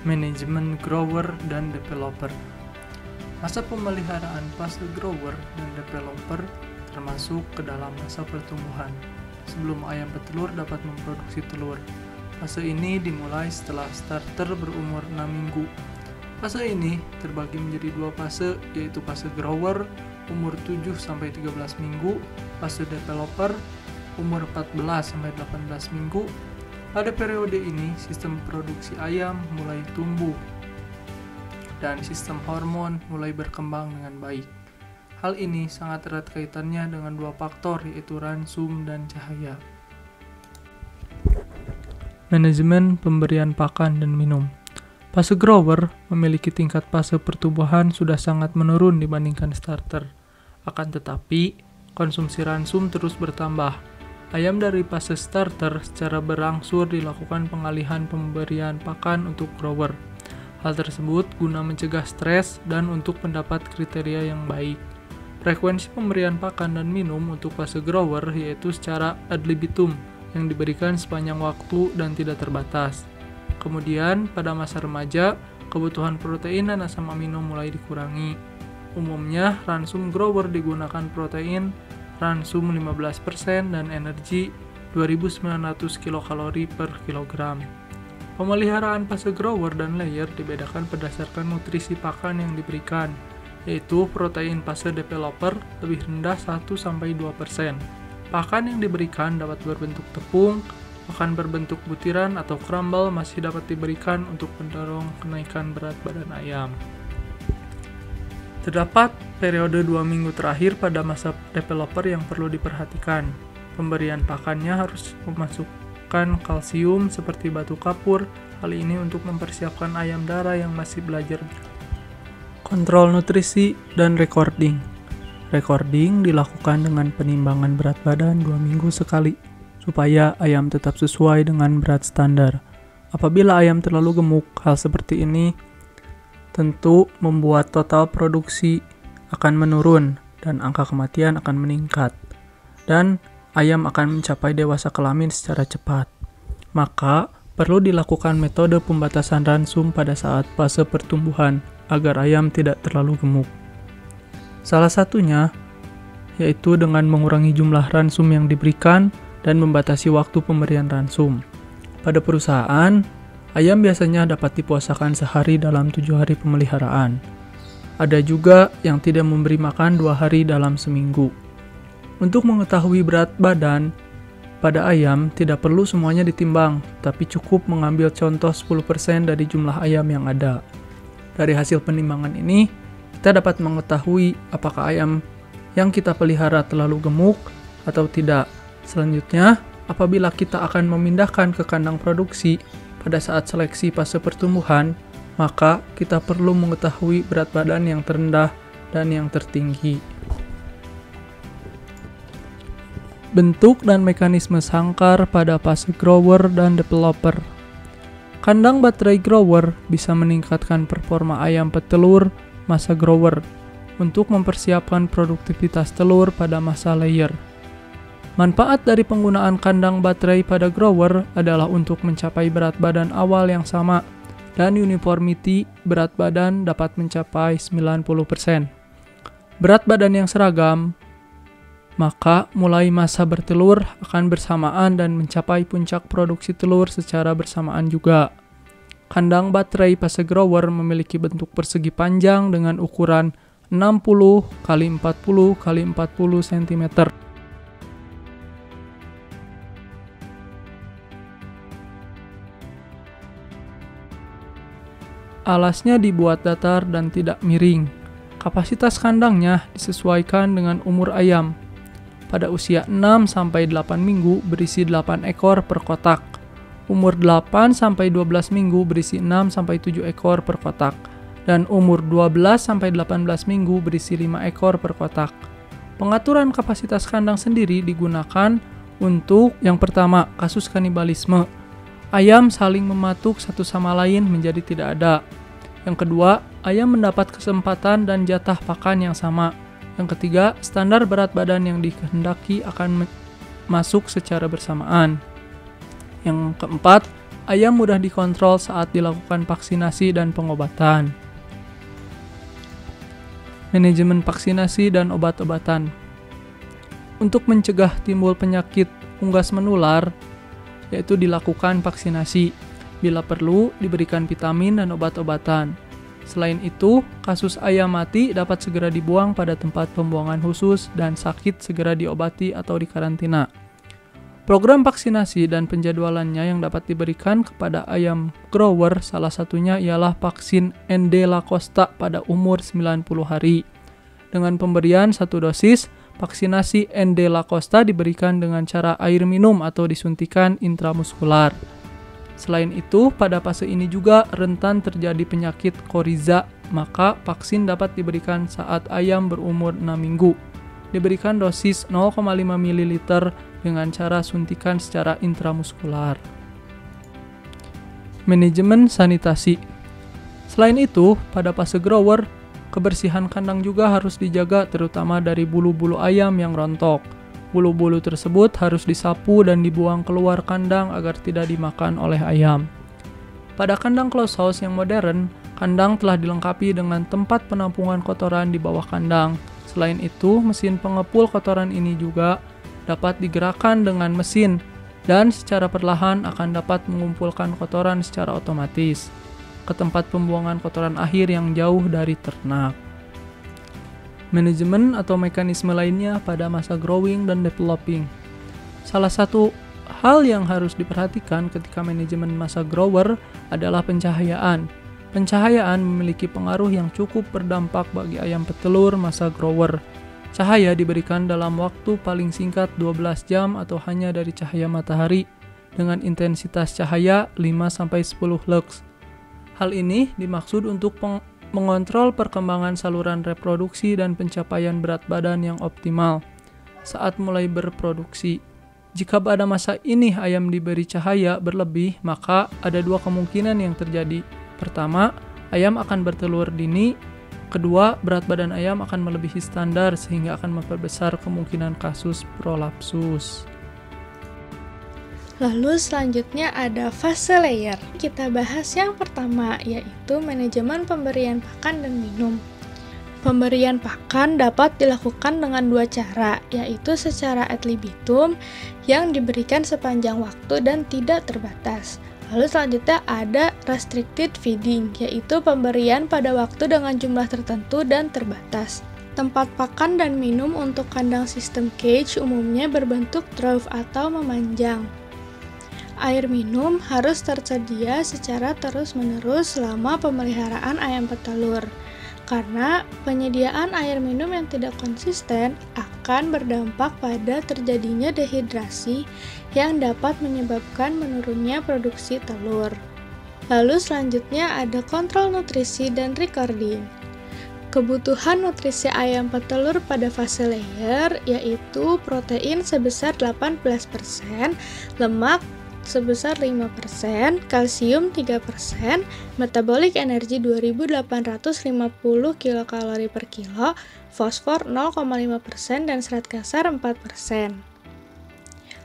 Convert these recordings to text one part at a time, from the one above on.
Manajemen grower dan developer. Masa pemeliharaan fase grower dan developer termasuk ke dalam masa pertumbuhan, sebelum ayam petelur dapat memproduksi telur. Fase ini dimulai setelah starter berumur 6 minggu. Fase ini terbagi menjadi dua fase, yaitu fase grower umur 7-13 minggu, fase developer umur 14-18 minggu. Pada periode ini, sistem produksi ayam mulai tumbuh dan sistem hormon mulai berkembang dengan baik. Hal ini sangat erat kaitannya dengan dua faktor, yaitu ransum dan cahaya. Manajemen pemberian pakan dan minum. Fase grower memiliki tingkat fase pertumbuhan sudah sangat menurun dibandingkan starter. Akan tetapi, konsumsi ransum terus bertambah. Ayam dari fase starter secara berangsur dilakukan pengalihan pemberian pakan untuk grower. Hal tersebut guna mencegah stres dan untuk mendapat kriteria yang baik. Frekuensi pemberian pakan dan minum untuk fase grower yaitu secara ad libitum yang diberikan sepanjang waktu dan tidak terbatas. Kemudian, pada masa remaja, kebutuhan protein dan asam amino mulai dikurangi. Umumnya, ransum grower digunakan protein ransum 15% dan energi 2.900 kilokalori per kilogram. Pemeliharaan fase grower dan layer dibedakan berdasarkan nutrisi pakan yang diberikan, yaitu protein fase developer lebih rendah 1-2%. Pakan yang diberikan dapat berbentuk tepung, pakan berbentuk butiran atau crumble masih dapat diberikan untuk mendorong kenaikan berat badan ayam. Terdapat periode 2 minggu terakhir pada masa developer yang perlu diperhatikan. Pemberian pakannya harus memasukkan kalsium seperti batu kapur, hal ini untuk mempersiapkan ayam darah yang masih belajar. Kontrol nutrisi dan recording. Recording dilakukan dengan penimbangan berat badan 2 minggu sekali, supaya ayam tetap sesuai dengan berat standar. Apabila ayam terlalu gemuk, hal seperti ini tentu membuat total produksi akan menurun dan angka kematian akan meningkat, dan ayam akan mencapai dewasa kelamin secara cepat. Maka, perlu dilakukan metode pembatasan ransum pada saat fase pertumbuhan agar ayam tidak terlalu gemuk. Salah satunya yaitu dengan mengurangi jumlah ransum yang diberikan dan membatasi waktu pemberian ransum. Pada perusahaan, ayam biasanya dapat dipuasakan sehari dalam 7 hari pemeliharaan. Ada juga yang tidak memberi makan 2 hari dalam seminggu. Untuk mengetahui berat badan pada ayam, tidak perlu semuanya ditimbang, tapi cukup mengambil contoh 10% dari jumlah ayam yang ada. Dari hasil penimbangan ini, kita dapat mengetahui apakah ayam yang kita pelihara terlalu gemuk atau tidak. Selanjutnya, apabila kita akan memindahkan ke kandang produksi, pada saat seleksi fase pertumbuhan, maka kita perlu mengetahui berat badan yang terendah dan yang tertinggi. Bentuk dan mekanisme sangkar pada fase grower dan developer. Kandang baterai grower bisa meningkatkan performa ayam petelur masa grower untuk mempersiapkan produktivitas telur pada masa layer. Manfaat dari penggunaan kandang baterai pada grower adalah untuk mencapai berat badan awal yang sama dan uniformity berat badan dapat mencapai 90%. Berat badan yang seragam, maka mulai masa bertelur akan bersamaan dan mencapai puncak produksi telur secara bersamaan juga. Kandang baterai fase grower memiliki bentuk persegi panjang dengan ukuran 60 x 40 x 40 cm. Alasnya dibuat datar dan tidak miring. Kapasitas kandangnya disesuaikan dengan umur ayam. Pada usia 6-8 minggu berisi 8 ekor per kotak. Umur 8-12 minggu berisi 6-7 ekor per kotak. Dan umur 12-18 minggu berisi 5 ekor per kotak. Pengaturan kapasitas kandang sendiri digunakan untuk yang pertama, kasus kanibalisme. Ayam saling mematuk satu sama lain menjadi tidak ada. Yang kedua, ayam mendapat kesempatan dan jatah pakan yang sama. Yang ketiga, standar berat badan yang dikehendaki akan masuk secara bersamaan. Yang keempat, ayam mudah dikontrol saat dilakukan vaksinasi dan pengobatan. Manajemen vaksinasi dan obat-obatan. Untuk mencegah timbul penyakit unggas menular, yaitu dilakukan vaksinasi. Bila perlu, diberikan vitamin dan obat-obatan. Selain itu, kasus ayam mati dapat segera dibuang pada tempat pembuangan khusus dan sakit segera diobati atau dikarantina. Program vaksinasi dan penjadwalannya yang dapat diberikan kepada ayam grower salah satunya ialah vaksin ND Lacosta pada umur 90 hari. Dengan pemberian 1 dosis, vaksinasi ND Lacosta diberikan dengan cara air minum atau disuntikan intramuskular. Selain itu, pada fase ini juga rentan terjadi penyakit koryza, maka vaksin dapat diberikan saat ayam berumur 6 minggu. Diberikan dosis 0,5 ml dengan cara suntikan secara intramuskular. Manajemen sanitasi. Selain itu, pada fase grower, kebersihan kandang juga harus dijaga terutama dari bulu-bulu ayam yang rontok. Bulu-bulu tersebut harus disapu dan dibuang keluar kandang agar tidak dimakan oleh ayam. Pada kandang closed house yang modern, kandang telah dilengkapi dengan tempat penampungan kotoran di bawah kandang. Selain itu, mesin pengepul kotoran ini juga dapat digerakkan dengan mesin dan secara perlahan akan dapat mengumpulkan kotoran secara otomatis ke tempat pembuangan kotoran akhir yang jauh dari ternak. Manajemen atau mekanisme lainnya pada masa growing dan developing. Salah satu hal yang harus diperhatikan ketika manajemen masa grower adalah pencahayaan. Pencahayaan memiliki pengaruh yang cukup berdampak bagi ayam petelur masa grower. Cahaya diberikan dalam waktu paling singkat 12 jam atau hanya dari cahaya matahari dengan intensitas cahaya 5-10 lux. Hal ini dimaksud untuk mengontrol perkembangan saluran reproduksi dan pencapaian berat badan yang optimal saat mulai berproduksi. Jika pada masa ini ayam diberi cahaya berlebih, maka ada 2 kemungkinan yang terjadi. Pertama, ayam akan bertelur dini. Kedua, berat badan ayam akan melebihi standar sehingga akan memperbesar kemungkinan kasus prolapsus. Lalu selanjutnya ada fase layer. Kita bahas yang pertama, yaitu manajemen pemberian pakan dan minum. Pemberian pakan dapat dilakukan dengan 2 cara, yaitu secara ad libitum yang diberikan sepanjang waktu dan tidak terbatas. Lalu selanjutnya ada restricted feeding, yaitu pemberian pada waktu dengan jumlah tertentu dan terbatas. Tempat pakan dan minum untuk kandang sistem cage umumnya berbentuk trough atau memanjang. Air minum harus tersedia secara terus-menerus selama pemeliharaan ayam petelur, karena penyediaan air minum yang tidak konsisten akan berdampak pada terjadinya dehidrasi yang dapat menyebabkan menurunnya produksi telur. Lalu selanjutnya ada kontrol nutrisi dan recording. Kebutuhan nutrisi ayam petelur pada fase layer yaitu protein sebesar 18%, lemak sebesar 5%, kalsium 3%, metabolic energi 2850 kilokalori per kilo, fosfor 0,5% dan serat kasar 4%.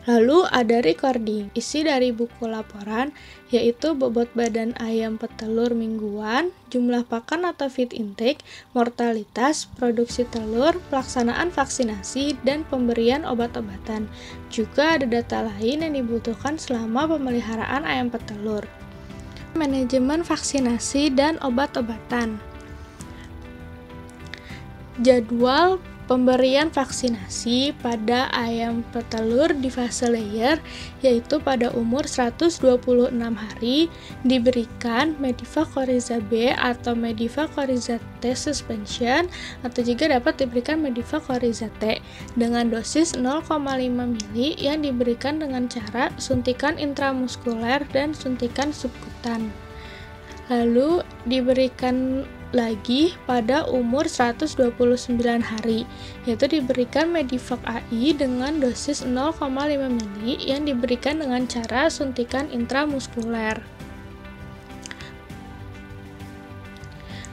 Lalu ada recording, isi dari buku laporan, yaitu bobot badan ayam petelur mingguan, jumlah pakan atau feed intake, mortalitas, produksi telur, pelaksanaan vaksinasi, dan pemberian obat-obatan. Juga ada data lain yang dibutuhkan selama pemeliharaan ayam petelur. Manajemen vaksinasi dan obat-obatan. Jadwal pemberian vaksinasi pada ayam petelur di fase layer yaitu pada umur 126 hari diberikan Medivac Coryza B atau Medivac Coryza T suspension atau juga dapat diberikan Medivac Coryza T dengan dosis 0,5 ml yang diberikan dengan cara suntikan intramuskuler dan suntikan subkutan. Lalu diberikan lagi pada umur 129 hari, yaitu diberikan Medivac AI dengan dosis 0,5 ml yang diberikan dengan cara suntikan intramuskuler.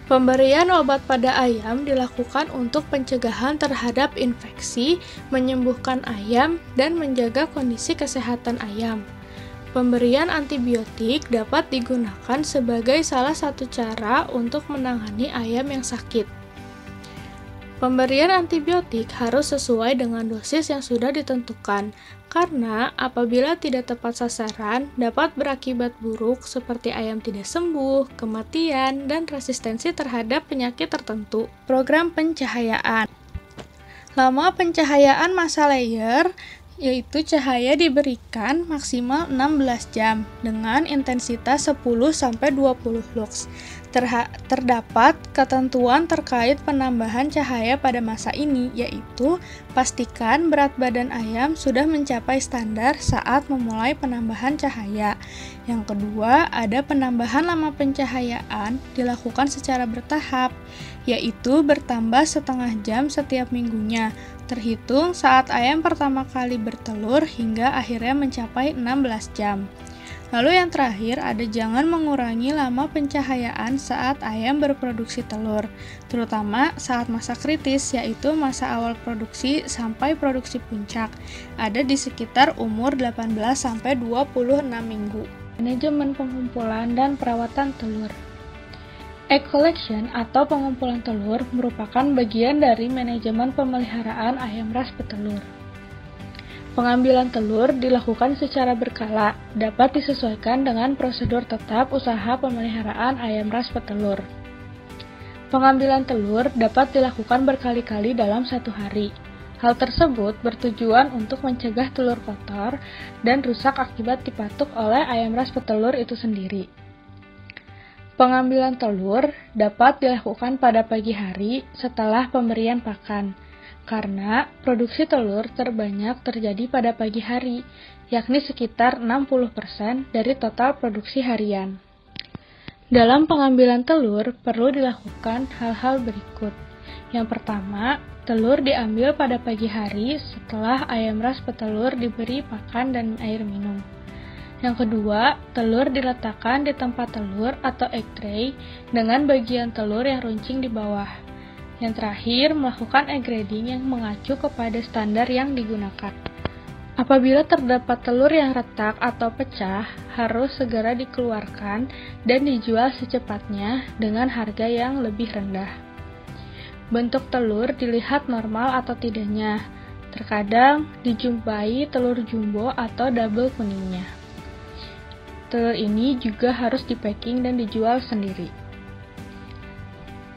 Pemberian obat pada ayam dilakukan untuk pencegahan terhadap infeksi, menyembuhkan ayam, dan menjaga kondisi kesehatan ayam. Pemberian antibiotik dapat digunakan sebagai salah satu cara untuk menangani ayam yang sakit. Pemberian antibiotik harus sesuai dengan dosis yang sudah ditentukan, karena apabila tidak tepat sasaran dapat berakibat buruk seperti ayam tidak sembuh, kematian, dan resistensi terhadap penyakit tertentu. Program pencahayaan. Lama pencahayaan masa layer yaitu cahaya diberikan maksimal 16 jam dengan intensitas 10-20 lux. Terdapat ketentuan terkait penambahan cahaya pada masa ini, yaitu pastikan berat badan ayam sudah mencapai standar saat memulai penambahan cahaya. Yang kedua, ada penambahan lama pencahayaan dilakukan secara bertahap, yaitu bertambah setengah jam setiap minggunya, terhitung saat ayam pertama kali bertelur hingga akhirnya mencapai 16 jam. Lalu yang terakhir, ada jangan mengurangi lama pencahayaan saat ayam berproduksi telur, terutama saat masa kritis, yaitu masa awal produksi sampai produksi puncak, ada di sekitar umur 18-26 minggu. Manajemen pengumpulan dan perawatan telur. Egg collection atau pengumpulan telur merupakan bagian dari manajemen pemeliharaan ayam ras petelur. Pengambilan telur dilakukan secara berkala, dapat disesuaikan dengan prosedur tetap usaha pemeliharaan ayam ras petelur. Pengambilan telur dapat dilakukan berkali-kali dalam satu hari. Hal tersebut bertujuan untuk mencegah telur kotor dan rusak akibat dipatuk oleh ayam ras petelur itu sendiri. Pengambilan telur dapat dilakukan pada pagi hari setelah pemberian pakan, karena produksi telur terbanyak terjadi pada pagi hari, yakni sekitar 60% dari total produksi harian. Dalam pengambilan telur perlu dilakukan hal-hal berikut. Yang pertama, telur diambil pada pagi hari setelah ayam ras petelur diberi pakan dan air minum. Yang kedua, telur diletakkan di tempat telur atau egg tray dengan bagian telur yang runcing di bawah. Yang terakhir, melakukan egg grading yang mengacu kepada standar yang digunakan. Apabila terdapat telur yang retak atau pecah, harus segera dikeluarkan dan dijual secepatnya dengan harga yang lebih rendah. Bentuk telur dilihat normal atau tidaknya. Terkadang dijumpai telur jumbo atau double kuningnya. Telur ini juga harus dipacking dan dijual sendiri.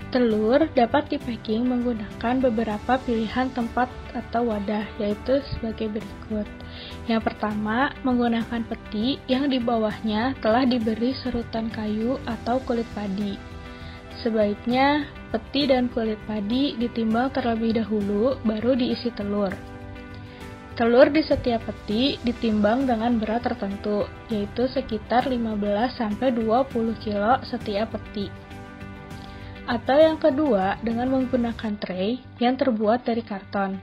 Telur dapat dipacking menggunakan beberapa pilihan tempat atau wadah, yaitu sebagai berikut. Yang pertama, menggunakan peti yang di bawahnya telah diberi serutan kayu atau kulit padi. Sebaiknya, peti dan kulit padi ditimbang terlebih dahulu, baru diisi telur. Telur di setiap peti ditimbang dengan berat tertentu, yaitu sekitar 15-20 kg setiap peti. Atau yang kedua, dengan menggunakan tray yang terbuat dari karton.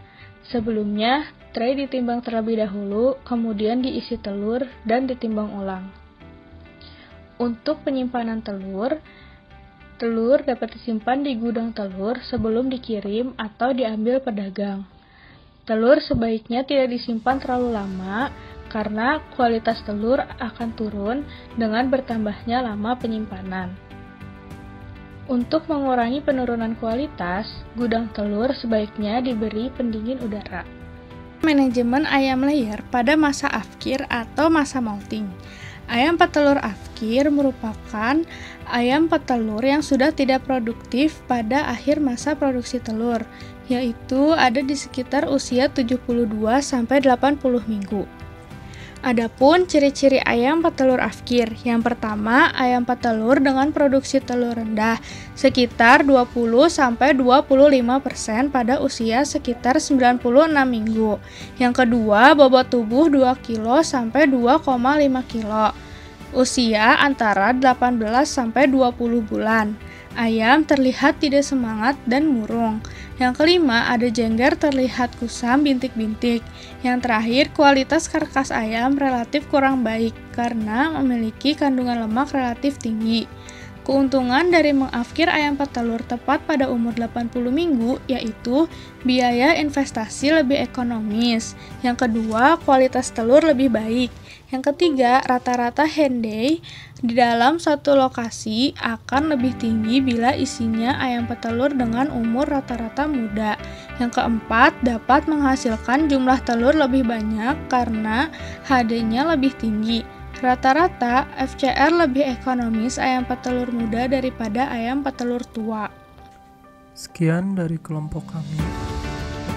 Sebelumnya, tray ditimbang terlebih dahulu, kemudian diisi telur dan ditimbang ulang. Untuk penyimpanan telur dapat disimpan di gudang telur sebelum dikirim atau diambil pedagang. Telur sebaiknya tidak disimpan terlalu lama, karena kualitas telur akan turun dengan bertambahnya lama penyimpanan. Untuk mengurangi penurunan kualitas, gudang telur sebaiknya diberi pendingin udara. Manajemen ayam layer pada masa afkir atau masa molting. Ayam petelur afkir merupakan ayam petelur yang sudah tidak produktif pada akhir masa produksi telur, yaitu ada di sekitar usia 72-80 minggu. Adapun ciri-ciri ayam petelur afkir. Yang pertama, ayam petelur dengan produksi telur rendah sekitar 20-25% pada usia sekitar 96 minggu. Yang kedua, bobot tubuh 2 kg sampai 2,5 kg. Usia antara 18-20 bulan. Ayam terlihat tidak semangat dan murung. Yang kelima, ada jengger terlihat kusam bintik-bintik. Yang terakhir, kualitas karkas ayam relatif kurang baik karena memiliki kandungan lemak relatif tinggi. Keuntungan dari mengafkir ayam petelur tepat pada umur 80 minggu yaitu biaya investasi lebih ekonomis. Yang kedua, kualitas telur lebih baik. Yang ketiga, rata-rata hen day di dalam satu lokasi akan lebih tinggi bila isinya ayam petelur dengan umur rata-rata muda. Yang keempat, dapat menghasilkan jumlah telur lebih banyak karena HD-nya lebih tinggi. Rata-rata, FCR lebih ekonomis ayam petelur muda daripada ayam petelur tua. Sekian dari kelompok kami.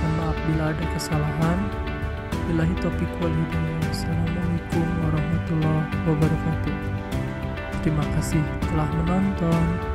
Mohon maaf bila ada kesalahan. Billahi taufiq wal hidayah. Assalamualaikum warahmatullahi wabarakatuh. Terima kasih telah menonton.